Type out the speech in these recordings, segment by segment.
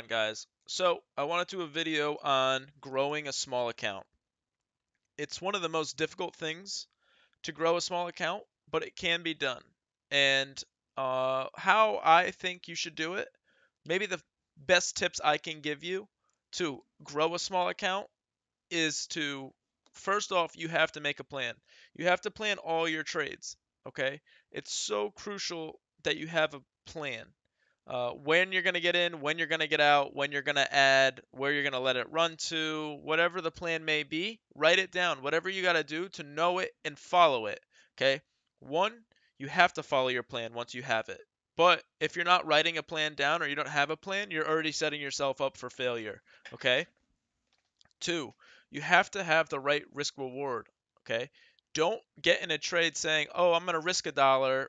guys? So, I want to do a video on growing a small account. It's one of the most difficult things to grow a small account, but it can be done. And how I think you should do it, maybe the best tips I can give you to grow a small account is to, first off, you have to make a plan. You have to plan all your trades, okay? It's so crucial that you have a plan. When you're going to get in, when you're going to get out, when you're going to add, where you're going to let it run to, whatever the plan may be, write it down. Whatever you got to do to know it and follow it. Okay? One, you have to follow your plan once you have it. But if you're not writing a plan down or you don't have a plan, you're already setting yourself up for failure. Okay? Two, you have to have the right risk reward. Okay? Don't get in a trade saying, oh, I'm going to risk $1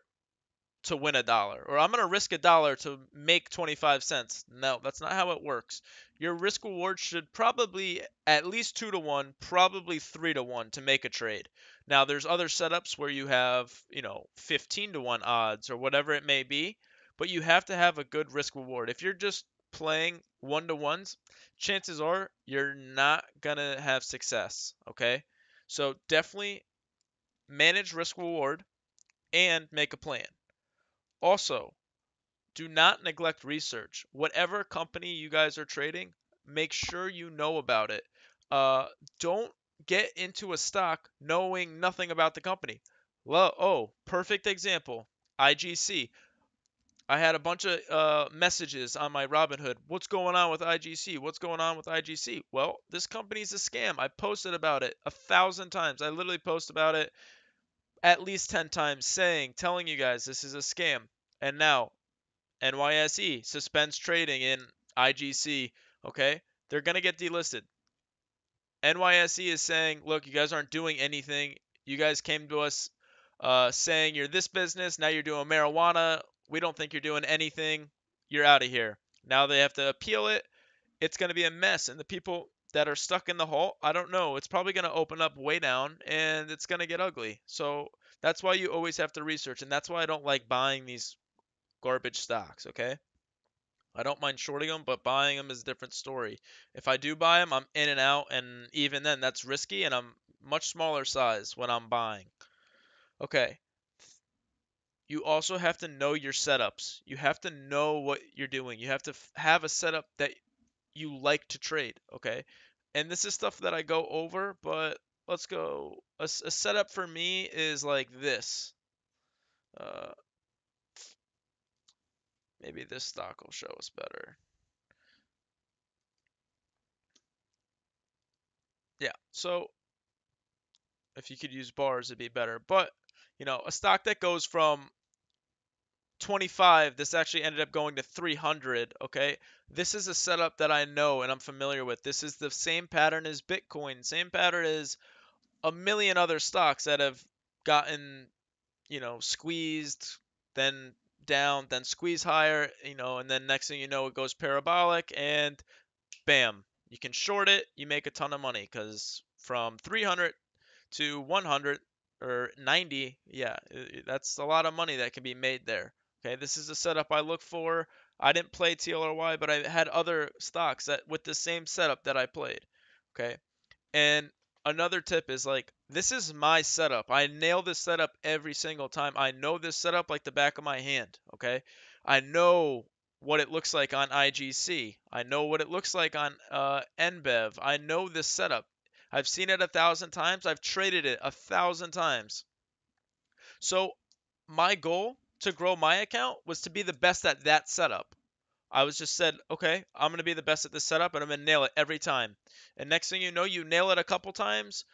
to win $1, or I'm going to risk $1 to make 25 cents. No, that's not how it works. Your risk reward should probably at least 2 to 1, probably 3 to 1 to make a trade. Now, there's other setups where you have, 15 to 1 odds or whatever it may be, but you have to have a good risk reward. If you're just playing 1 to 1s, chances are you're not going to have success, okay? So, definitely manage risk reward and make a plan. Also, do not neglect research. Whatever company you guys are trading, make sure you know about it. Don't get into a stock knowing nothing about the company. Well, oh, perfect example. IGC. I had a bunch of messages on my Robinhood. What's going on with IGC? What's going on with IGC? Well, this company's a scam. I posted about it 1,000 times. I literally post about it at least 10 times telling you guys this is a scam. And now NYSE suspends trading in IGC. Okay, they're gonna get delisted. NYSE is saying, look, you guys aren't doing anything. You guys came to us saying you're this business. Now you're doing marijuana. We don't think you're doing anything. You're out of here. Now they have to appeal it. It's going to be a mess. And the people that are stuck in the hole, I don't know. It's probably going to open up way down and it's going to get ugly. So that's why you always have to research. And that's why I don't like buying these garbage stocks, okay? I don't mind shorting them, but buying them is a different story. If I do buy them, I'm in and out, and even then, that's risky, and I'm much smaller size when I'm buying. Okay, you also have to know your setups. You have to know what you're doing. You have to have a setup that you like to trade, okay? And this is stuff that I go over, but let's go. A setup for me is like this. Uh, Maybe this stock will show us better. Yeah, so if you could use bars, it'd be better. But, a stock that goes from 25, this actually ended up going to 300, okay? This is a setup that I know and I'm familiar with. This is the same pattern as Bitcoin, same pattern as a million other stocks that have gotten, squeezed, then down, then squeeze higher, and then next thing you know, it goes parabolic and bam, you can short it, you make a ton of money because from 300 to 100 or 90, yeah, that's a lot of money that can be made there. Okay, this is a setup I look for. I didn't play TLRY, but I had other stocks that with the same setup that I played. Okay, and another tip is like this is my setup. I nail this setup every single time. I know this setup like the back of my hand. Okay, I know what it looks like on IGC. I know what it looks like on NBEV. I know this setup. I've seen it 1,000 times. I've traded it 1,000 times. So my goal to grow my account was to be the best at that setup. I was just said, okay, I'm going to be the best at this setup and I'm going to nail it every time. And next thing you know, you nail it a couple times,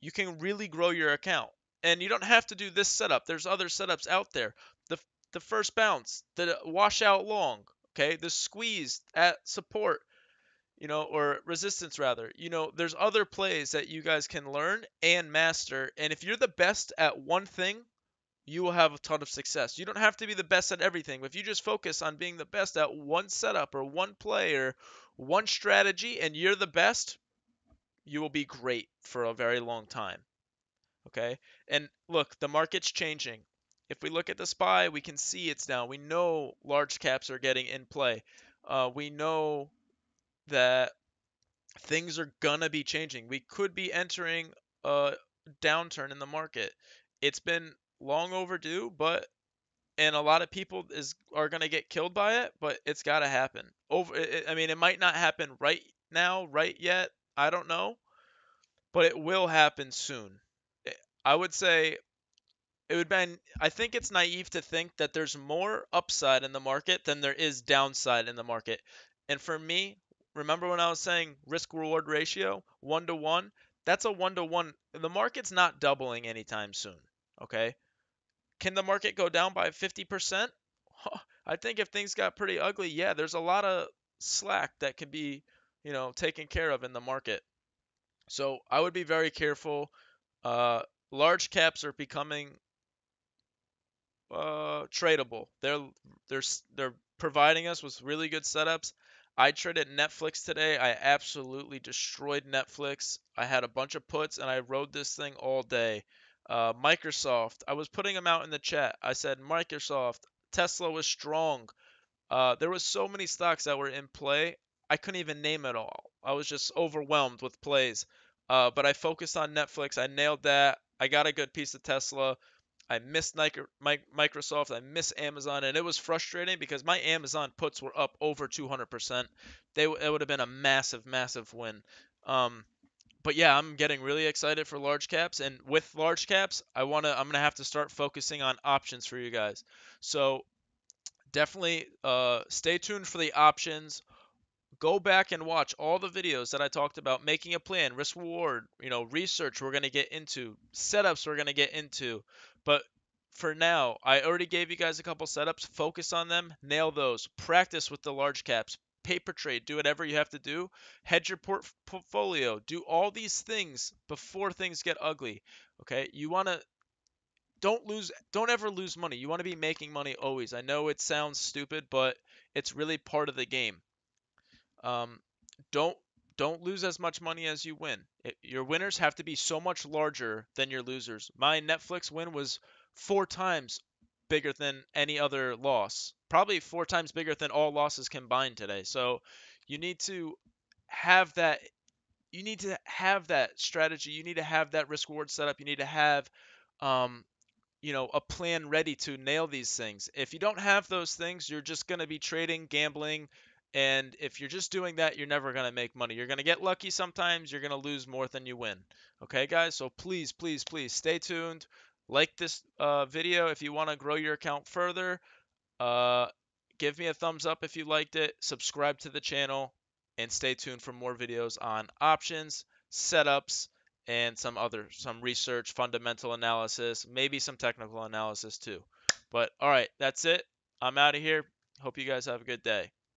you can really grow your account. And you don't have to do this setup. There's other setups out there. The the first bounce, the washout long, okay, the squeeze at support, or resistance rather. There's other plays that you guys can learn and master. And if you're the best at one thing, you will have a ton of success. You don't have to be the best at everything. If you just focus on being the best at one setup or one play or one strategy and you're the best, you will be great for a very long time. Okay? And look, the market's changing. If we look at the SPY, we can see it's down. We know large caps are getting in play. We know that things are gonna be changing. We could be entering a downturn in the market. It's been long overdue, but and a lot of people are gonna get killed by it, but it's got to happen. I mean, it might not happen right now, right yet. I don't know, but it will happen soon. I would say it would been I think it's naive to think that there's more upside in the market than there is downside in the market. And for me, remember when I was saying risk reward ratio 1 to 1? That's a 1 to 1. The market's not doubling anytime soon, okay? Can the market go down by 50%? I think if things got pretty ugly, yeah, there's a lot of slack that can be, taken care of in the market. So I would be very careful. Uh, Large caps are becoming tradable. They're providing us with really good setups. I traded Netflix today. I absolutely destroyed Netflix. I had a bunch of puts and I rode this thing all day. Microsoft, I was putting them out in the chat. I said Microsoft, Tesla was strong. There was so many stocks that were in play. I couldn't even name it all. I was just overwhelmed with plays. But I focused on Netflix. I nailed that. I got a good piece of Tesla. I missed Microsoft. I missed Amazon, and it was frustrating because my Amazon puts were up over 200%. It would have been a massive, massive win. Um, but yeah, I'm getting really excited for large caps, and with large caps, I'm gonna have to start focusing on options for you guys. So definitely stay tuned for the options. Go back and watch all the videos that I talked about making a plan, risk reward, research we're going to get into, setups we're going to get into. But for now, I already gave you guys a couple setups. Focus on them, nail those. Practice with the large caps. Paper trade, do whatever you have to do. Hedge your portfolio. Do all these things before things get ugly. Okay? You want to don't ever lose money. You want to be making money always. I know it sounds stupid, but it's really part of the game. Um, don't don't lose as much money as you win. Your winners have to be so much larger than your losers. My Netflix win was 4 times bigger than any other loss. Probably 4 times bigger than all losses combined today. So you need to have that you need to have that strategy. You need to have that risk reward setup. You need to have um, a plan ready to nail these things. If you don't have those things, you're just going to be trading, gambling, and if you're just doing that, you're never going to make money. You're going to get lucky sometimes, you're going to lose more than you win. Okay, guys? So please, please, please stay tuned. Like this video if you want to grow your account further. Uh, Give me a thumbs up if you liked it. Subscribe to the channel and stay tuned for more videos on options, setups, and some research, fundamental analysis, maybe some technical analysis too. But all right, that's it. I'm out of here. Hope you guys have a good day.